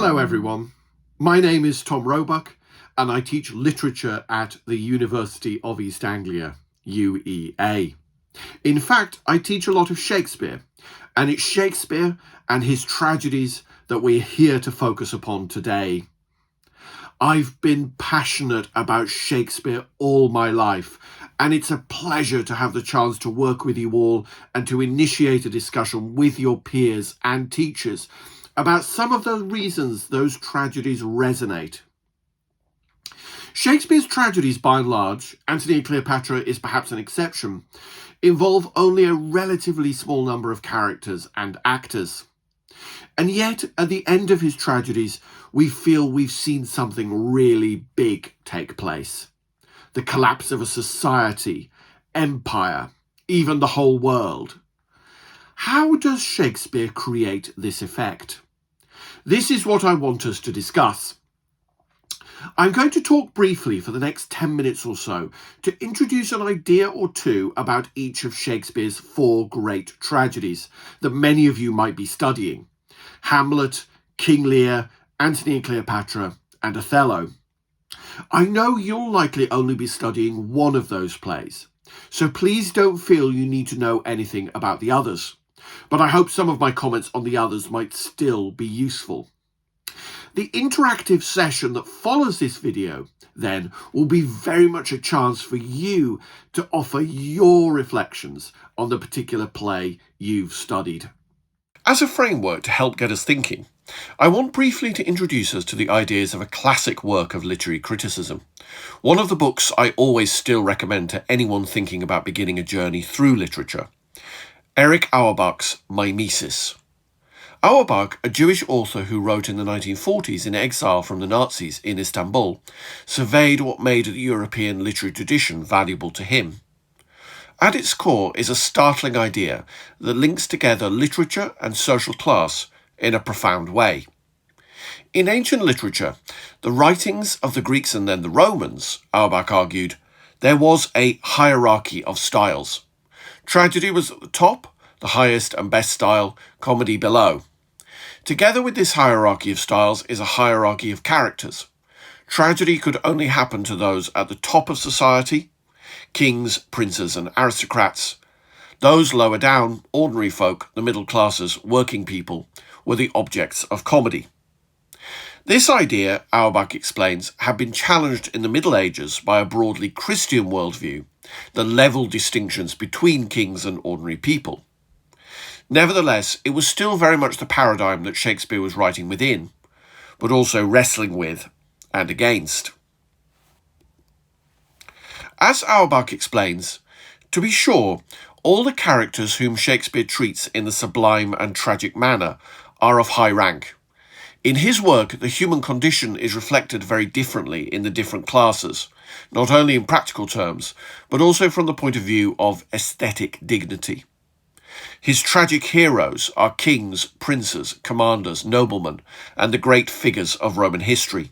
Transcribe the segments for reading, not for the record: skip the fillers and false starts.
Hello everyone, my name is Tom Roebuck and I teach literature at the University of East Anglia, UEA. In fact, I teach a lot of Shakespeare, and it's Shakespeare and his tragedies that we're here to focus upon today. I've been passionate about Shakespeare all my life, and it's a pleasure to have the chance to work with you all and to initiate a discussion with your peers and teachers about some of the reasons those tragedies resonate. Shakespeare's tragedies, by and large, Antony and Cleopatra is perhaps an exception, involve only a relatively small number of characters and actors. And yet, at the end of his tragedies, we feel we've seen something really big take place. The collapse of a society, empire, even the whole world. How does Shakespeare create this effect? This is what I want us to discuss. I'm going to talk briefly for the next 10 minutes or so to introduce an idea or two about each of Shakespeare's 4 great tragedies that many of you might be studying: Hamlet, King Lear, Antony and Cleopatra, and Othello. I know you'll likely only be studying one of those plays, so please don't feel you need to know anything about the others, but I hope some of my comments on the others might still be useful. The interactive session that follows this video, then, will be very much a chance for you to offer your reflections on the particular play you've studied. As a framework to help get us thinking, I want briefly to introduce us to the ideas of a classic work of literary criticism, one of the books I always still recommend to anyone thinking about beginning a journey through literature: Erich Auerbach's Mimesis. Auerbach, a Jewish author who wrote in the 1940s in exile from the Nazis in Istanbul, surveyed what made the European literary tradition valuable to him. At its core is a startling idea that links together literature and social class in a profound way. In ancient literature, the writings of the Greeks and then the Romans, Auerbach argued, there was a hierarchy of styles. Tragedy was at the top, the highest and best style, comedy below. Together with this hierarchy of styles is a hierarchy of characters. Tragedy could only happen to those at the top of society: kings, princes, and aristocrats. Those lower down, ordinary folk, the middle classes, working people, were the objects of comedy. This idea, Auerbach explains, had been challenged in the Middle Ages by a broadly Christian worldview that levelled distinctions between kings and ordinary people. Nevertheless, it was still very much the paradigm that Shakespeare was writing within, but also wrestling with and against. As Auerbach explains, to be sure, all the characters whom Shakespeare treats in the sublime and tragic manner are of high rank. In his work, the human condition is reflected very differently in the different classes, not only in practical terms, but also from the point of view of aesthetic dignity. His tragic heroes are kings, princes, commanders, noblemen, and the great figures of Roman history.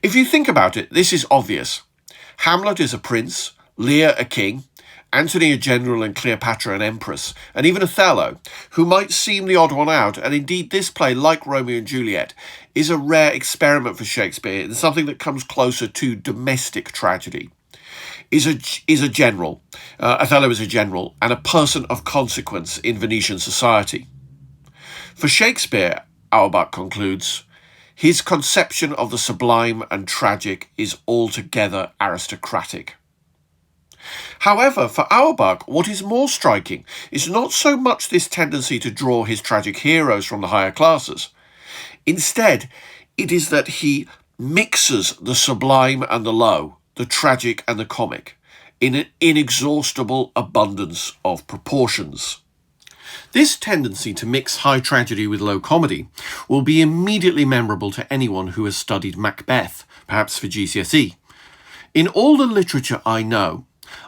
If you think about it, this is obvious. Hamlet is a prince, Lear a king, Antony a general, and Cleopatra an empress, and even Othello, who might seem the odd one out, and indeed this play, like Romeo and Juliet, is a rare experiment for Shakespeare in something that comes closer to domestic tragedy. Is a general. Othello is a general and a person of consequence in Venetian society. For Shakespeare, Auerbach concludes, his conception of the sublime and tragic is altogether aristocratic. However, for Auerbach, what is more striking is not so much this tendency to draw his tragic heroes from the higher classes. Instead, it is that he mixes the sublime and the low, the tragic and the comic, in an inexhaustible abundance of proportions. This tendency to mix high tragedy with low comedy will be immediately memorable to anyone who has studied Macbeth, perhaps for GCSE. In all the literature I know,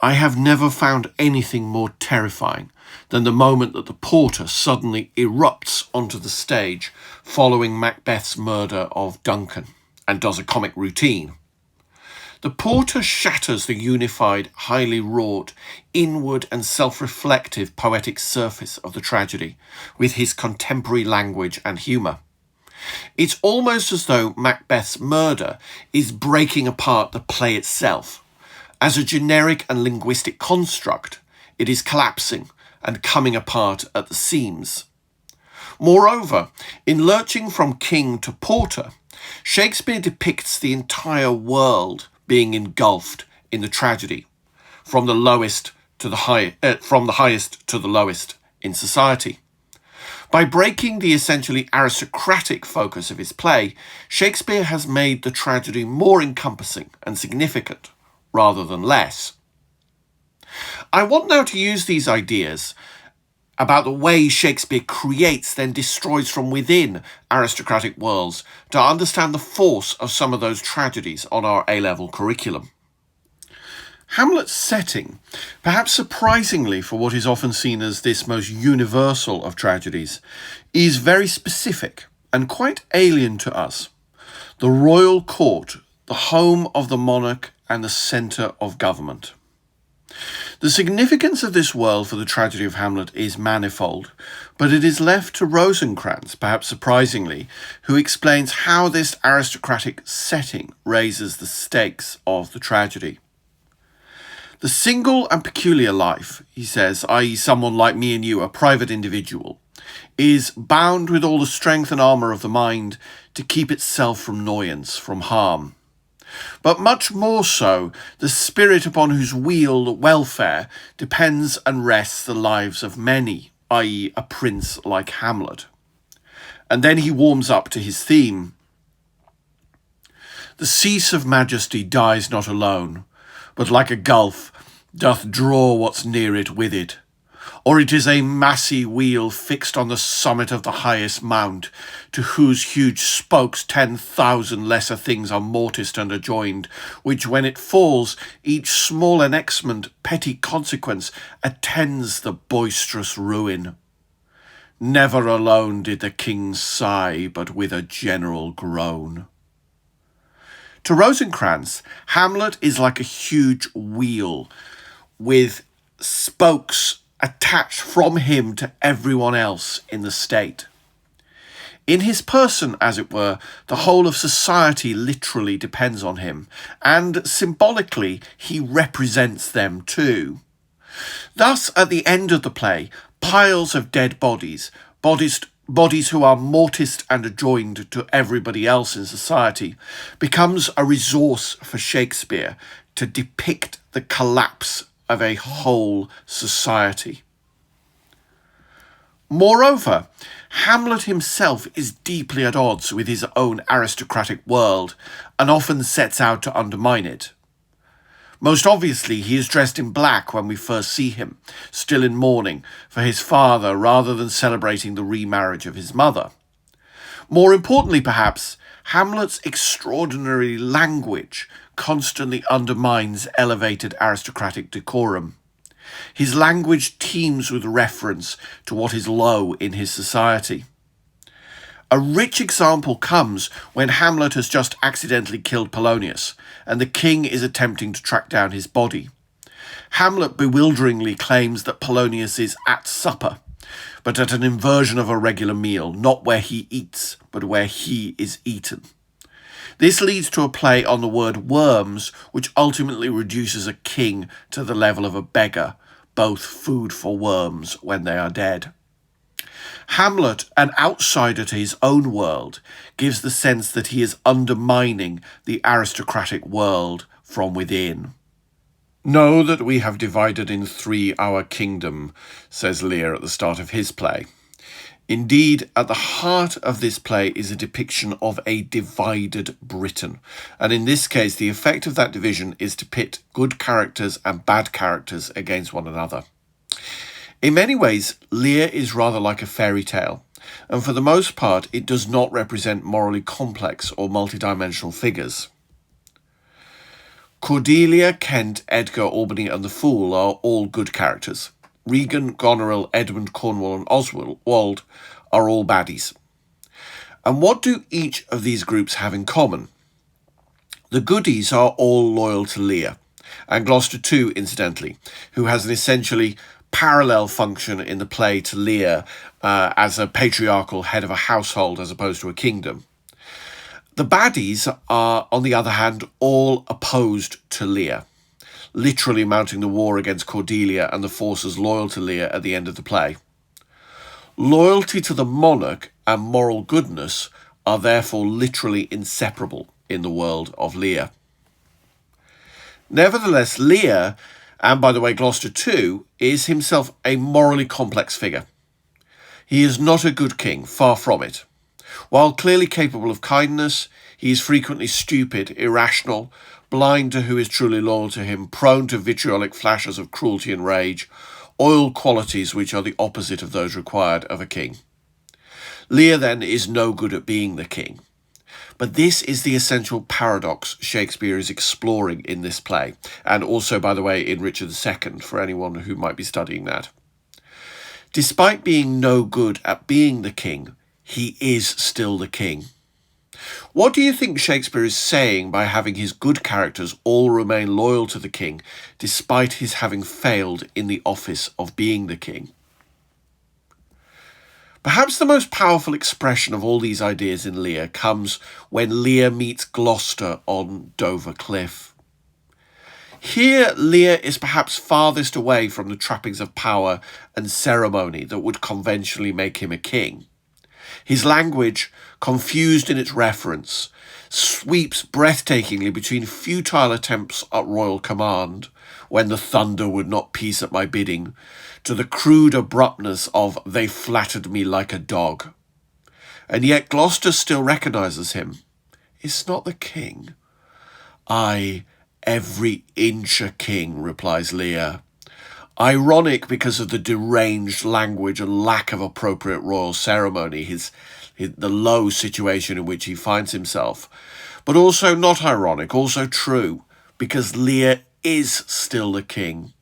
I have never found anything more terrifying than the moment that the porter suddenly erupts onto the stage following Macbeth's murder of Duncan and does a comic routine. The porter shatters the unified, highly wrought, inward and self-reflective poetic surface of the tragedy with his contemporary language and humour. It's almost as though Macbeth's murder is breaking apart the play itself. As a generic and linguistic construct, it is collapsing and coming apart at the seams. Moreover, in lurching from king to porter, Shakespeare depicts the entire world being engulfed in the tragedy, from the highest to the lowest in society. By breaking the essentially aristocratic focus of his play, Shakespeare has made the tragedy more encompassing and significant, rather than less. I want now to use these ideas about the way Shakespeare creates, then destroys from within aristocratic worlds to understand the force of some of those tragedies on our A-level curriculum. Hamlet's setting, perhaps surprisingly for what is often seen as this most universal of tragedies, is very specific and quite alien to us. The royal court, the home of the monarch and the centre of government. The significance of this world for the tragedy of Hamlet is manifold, but it is left to Rosencrantz, perhaps surprisingly, who explains how this aristocratic setting raises the stakes of the tragedy. The single and peculiar life, he says, i.e. someone like me and you, a private individual, is bound with all the strength and armour of the mind to keep itself from annoyance, from harm. But much more so, the spirit upon whose welfare depends and rests the lives of many, i.e. a prince like Hamlet. And then he warms up to his theme. The cease of majesty dies not alone, but like a gulf doth draw what's near it with it. Or it is a massy wheel fixed on the summit of the highest mount, to whose huge spokes 10,000 lesser things are morticed and adjoined, which when it falls, each small annexment, petty consequence, attends the boisterous ruin. Never alone did the king sigh, but with a general groan. To Rosencrantz, Hamlet is like a huge wheel with spokes attached from him to everyone else in the state. In his person, as it were, the whole of society literally depends on him, and symbolically he represents them too. Thus, at the end of the play, piles of dead bodies who are morticed and adjoined to everybody else in society, becomes a resource for Shakespeare to depict the collapse of a whole society. Moreover, Hamlet himself is deeply at odds with his own aristocratic world and often sets out to undermine it. Most obviously, he is dressed in black when we first see him, still in mourning for his father rather than celebrating the remarriage of his mother. More importantly, perhaps, Hamlet's extraordinary language constantly undermines elevated aristocratic decorum. His language teems with reference to what is low in his society. A rich example comes when Hamlet has just accidentally killed Polonius, and the king is attempting to track down his body. Hamlet bewilderingly claims that Polonius is at supper, but at an inversion of a regular meal, not where he eats, but where he is eaten. This leads to a play on the word worms, which ultimately reduces a king to the level of a beggar, both food for worms when they are dead. Hamlet, an outsider to his own world, gives the sense that he is undermining the aristocratic world from within. Know that we have divided in three our kingdom, says Lear at the start of his play. Indeed, at the heart of this play is a depiction of a divided Britain, and in this case the effect of that division is to pit good characters and bad characters against one another. In many ways, Lear is rather like a fairy tale, and for the most part it does not represent morally complex or multidimensional figures. Cordelia, Kent, Edgar, Albany and the Fool are all good characters. Regan, Goneril, Edmund, Cornwall and Oswald are all baddies. And what do each of these groups have in common? The goodies are all loyal to Lear, and Gloucester too, incidentally, who has an essentially parallel function in the play to Lear as a patriarchal head of a household as opposed to a kingdom. The baddies are, on the other hand, all opposed to Lear, literally mounting the war against Cordelia and the forces loyal to Lear at the end of the play. Loyalty to the monarch and moral goodness are therefore literally inseparable in the world of Lear. Nevertheless, Lear, and by the way Gloucester too, is himself a morally complex figure. He is not a good king, far from it. While clearly capable of kindness, he is frequently stupid, irrational, blind to who is truly loyal to him, prone to vitriolic flashes of cruelty and rage, all qualities which are the opposite of those required of a king. Lear, then, is no good at being the king. But this is the essential paradox Shakespeare is exploring in this play, and also, by the way, in Richard II, for anyone who might be studying that. Despite being no good at being the king, he is still the king. What do you think Shakespeare is saying by having his good characters all remain loyal to the king, despite his having failed in the office of being the king? Perhaps the most powerful expression of all these ideas in Lear comes when Lear meets Gloucester on Dover Cliff. Here, Lear is perhaps farthest away from the trappings of power and ceremony that would conventionally make him a king. His language, confused in its reference, sweeps breathtakingly between futile attempts at royal command, when the thunder would not peace at my bidding, to the crude abruptness of "they flattered me like a dog." And yet Gloucester still recognises him. "Is not the king?" "Aye, every inch a king," replies Lear. Ironic because of the deranged language and lack of appropriate royal ceremony, the low situation in which he finds himself, but also not ironic, also true, because Lear is still the king.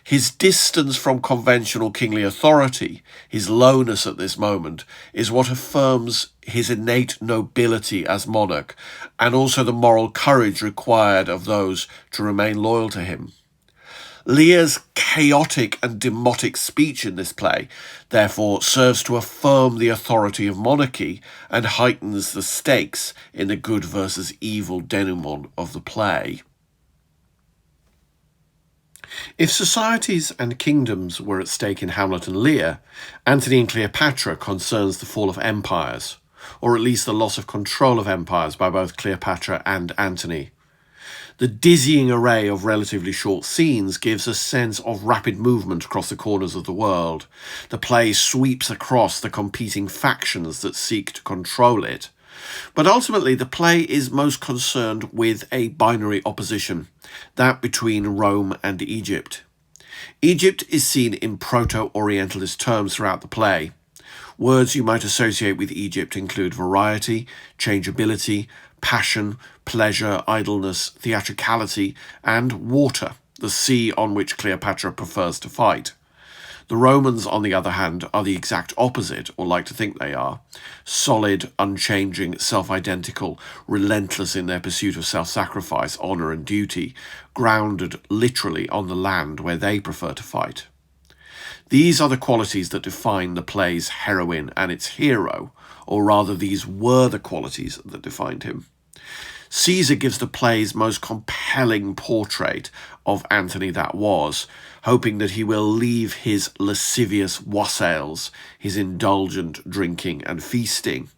His distance from conventional kingly authority, his lowness at this moment, is what affirms his innate nobility as monarch, and also the moral courage required of those to remain loyal to him. Lear's chaotic and demotic speech in this play, therefore, serves to affirm the authority of monarchy and heightens the stakes in the good versus evil denouement of the play. If societies and kingdoms were at stake in Hamlet and Lear, Antony and Cleopatra concerns the fall of empires, or at least the loss of control of empires by both Cleopatra and Antony. The dizzying array of relatively short scenes gives a sense of rapid movement across the corners of the world. The play sweeps across the competing factions that seek to control it. But ultimately, the play is most concerned with a binary opposition, that between Rome and Egypt. Egypt is seen in Proto-Orientalist terms throughout the play. Words you might associate with Egypt include variety, changeability, passion, pleasure, idleness, theatricality, and water, the sea on which Cleopatra prefers to fight. The Romans, on the other hand, are the exact opposite, or like to think they are. Solid, unchanging, self-identical, relentless in their pursuit of self-sacrifice, honour and duty, grounded literally on the land where they prefer to fight. These are the qualities that define the play's heroine and its hero, or rather these were the qualities that defined him. Caesar gives the play's most compelling portrait of Antony that was, hoping that he will leave his lascivious wassails, his indulgent drinking and feasting.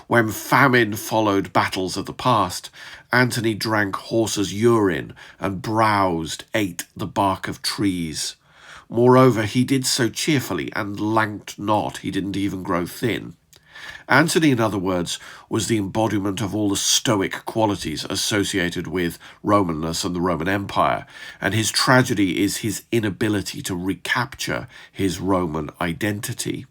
When famine followed battles of the past, Antony drank horses' urine and browsed, ate the bark of trees. Moreover, he did so cheerfully and lanked not, he didn't even grow thin. Antony, in other words, was the embodiment of all the stoic qualities associated with Romanness and the Roman Empire, and his tragedy is his inability to recapture his Roman identity.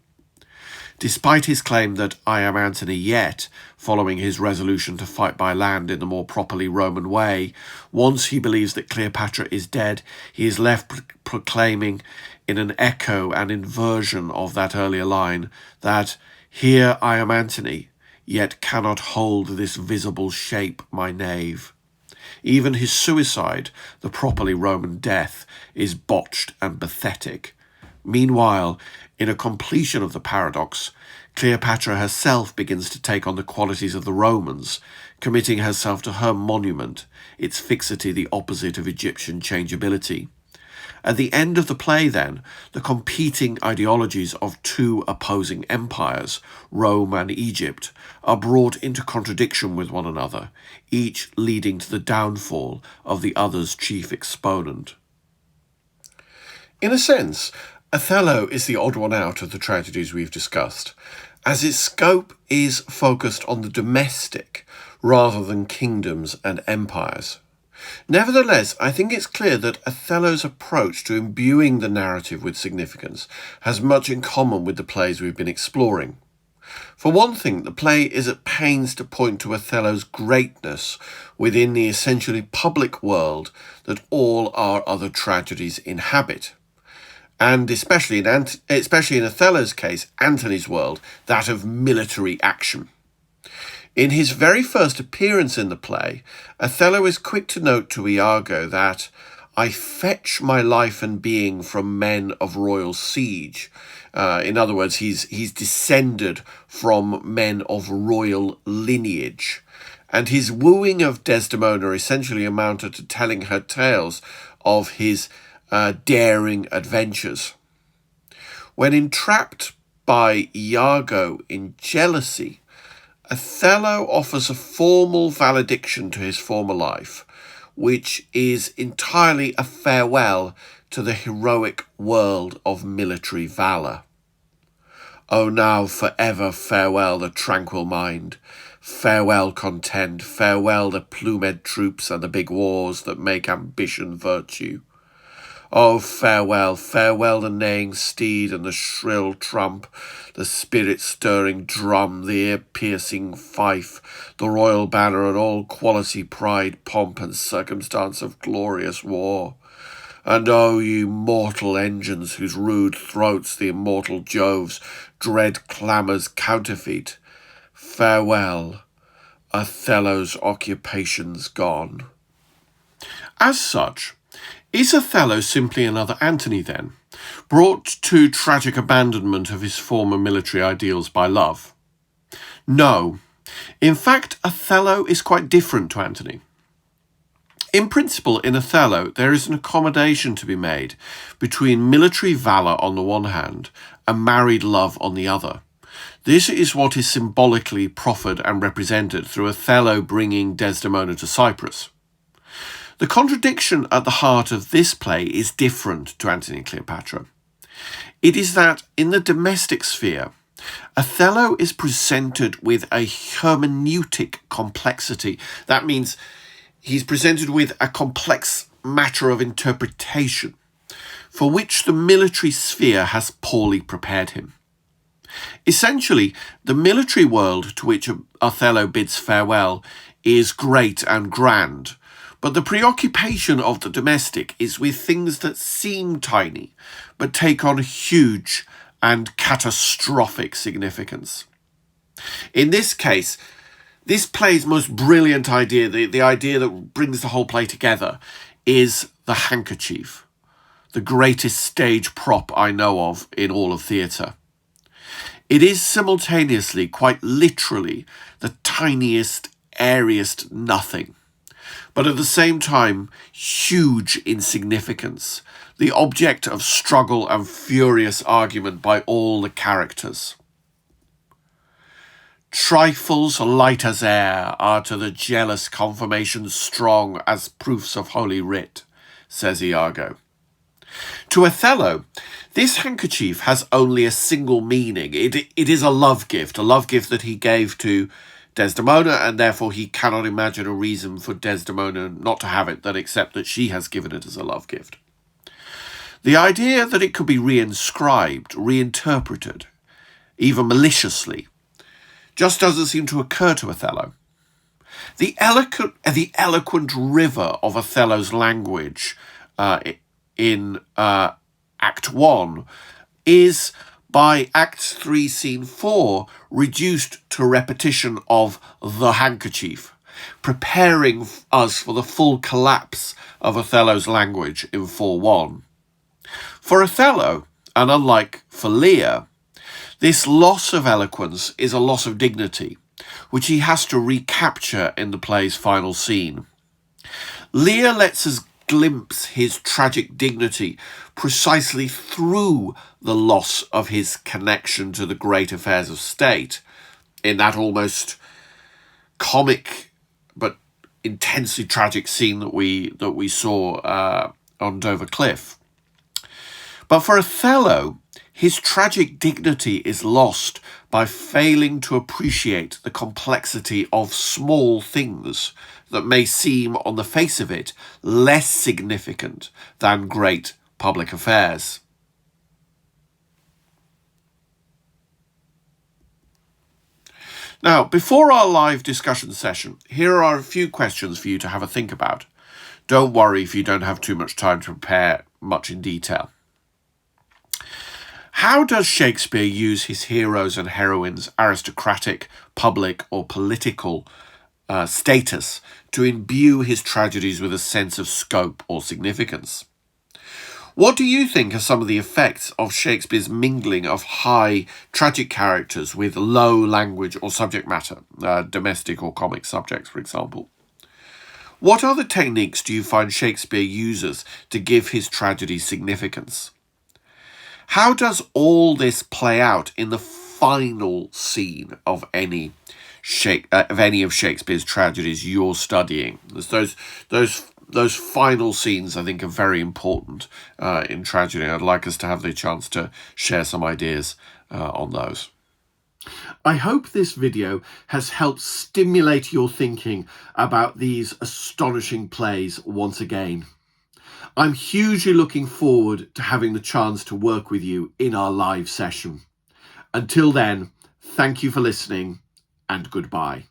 Despite his claim that "I am Antony yet," following his resolution to fight by land in the more properly Roman way, once he believes that Cleopatra is dead, he is left proclaiming, in an echo and inversion of that earlier line, that "Here I am Antony, yet cannot hold this visible shape, my knave." Even his suicide, the properly Roman death, is botched and pathetic. Meanwhile, in a completion of the paradox, Cleopatra herself begins to take on the qualities of the Romans, committing herself to her monument, its fixity the opposite of Egyptian changeability. At the end of the play, then, the competing ideologies of two opposing empires, Rome and Egypt, are brought into contradiction with one another, each leading to the downfall of the other's chief exponent. In a sense, Othello is the odd one out of the tragedies we've discussed, as its scope is focused on the domestic rather than kingdoms and empires. Nevertheless, I think it's clear that Othello's approach to imbuing the narrative with significance has much in common with the plays we've been exploring. For one thing, the play is at pains to point to Othello's greatness within the essentially public world that all our other tragedies inhabit. And especially in Othello's case, Antony's world, that of military action. In his very first appearance in the play, Othello is quick to note to Iago that "I fetch my life and being from men of royal siege." In other words, he's descended from men of royal lineage. And his wooing of Desdemona essentially amounted to telling her tales of his daring adventures. When entrapped by Iago in jealousy, Othello offers a formal valediction to his former life, which is entirely a farewell to the heroic world of military valour. "Oh, now for ever farewell the tranquil mind, farewell content, farewell the plumed troops and the big wars that make ambition virtue. Oh, farewell, farewell the neighing steed and the shrill trump, the spirit-stirring drum, the ear-piercing fife, the royal banner and all quality, pride, pomp and circumstance of glorious war. And oh, you mortal engines whose rude throats the immortal Jove's dread clamours counterfeit. Farewell, Othello's occupation's gone." As such, is Othello simply another Antony then, brought to tragic abandonment of his former military ideals by love? No. In fact, Othello is quite different to Antony. In principle, in Othello, there is an accommodation to be made between military valour on the one hand and married love on the other. This is what is symbolically proffered and represented through Othello bringing Desdemona to Cyprus. The contradiction at the heart of this play is different to Antony and Cleopatra. It is that in the domestic sphere, Othello is presented with a hermeneutic complexity. That means he's presented with a complex matter of interpretation, for which the military sphere has poorly prepared him. Essentially, the military world to which Othello bids farewell is great and grand, but the preoccupation of the domestic is with things that seem tiny, but take on huge and catastrophic significance. In this case, this play's most brilliant idea, the idea that brings the whole play together, is the handkerchief, the greatest stage prop I know of in all of theatre. It is simultaneously, quite literally, the tiniest, airiest nothing, but at the same time, huge in significance, the object of struggle and furious argument by all the characters. "Trifles light as air are to the jealous confirmation strong as proofs of holy writ," says Iago. To Othello, this handkerchief has only a single meaning. It is a love gift that he gave to Desdemona, and therefore he cannot imagine a reason for Desdemona not to have it except that she has given it as a love gift. The idea that it could be reinscribed, reinterpreted, even maliciously, just doesn't seem to occur to Othello. The eloquent river of Othello's language in Act 1 is, by Act 3, Scene 4, reduced to repetition of the handkerchief, preparing us for the full collapse of Othello's language in 4-1. For Othello, And unlike for Lear, this loss of eloquence is a loss of dignity, which he has to recapture in the play's final scene. Lear lets us glimpse his tragic dignity precisely through the loss of his connection to the great affairs of state, in that almost comic but intensely tragic scene that we saw on Dover Cliff. But for Othello, his tragic dignity is lost by failing to appreciate the complexity of small things that may seem, on the face of it, less significant than great public affairs. Now, before our live discussion session, here are a few questions for you to have a think about. Don't worry if you don't have too much time to prepare much in detail. How does Shakespeare use his heroes and heroines' aristocratic, public, or political status to imbue his tragedies with a sense of scope or significance? What do you think are some of the effects of Shakespeare's mingling of high tragic characters with low language or subject matter, domestic or comic subjects, for example? What other techniques do you find Shakespeare uses to give his tragedy significance? How does all this play out in the final scene of any of Shakespeare's tragedies you're studying? Those final scenes, I think, are very important in tragedy. I'd like us to have the chance to share some ideas on those. I hope this video has helped stimulate your thinking about these astonishing plays once again. I'm hugely looking forward to having the chance to work with you in our live session. Until then, thank you for listening and goodbye.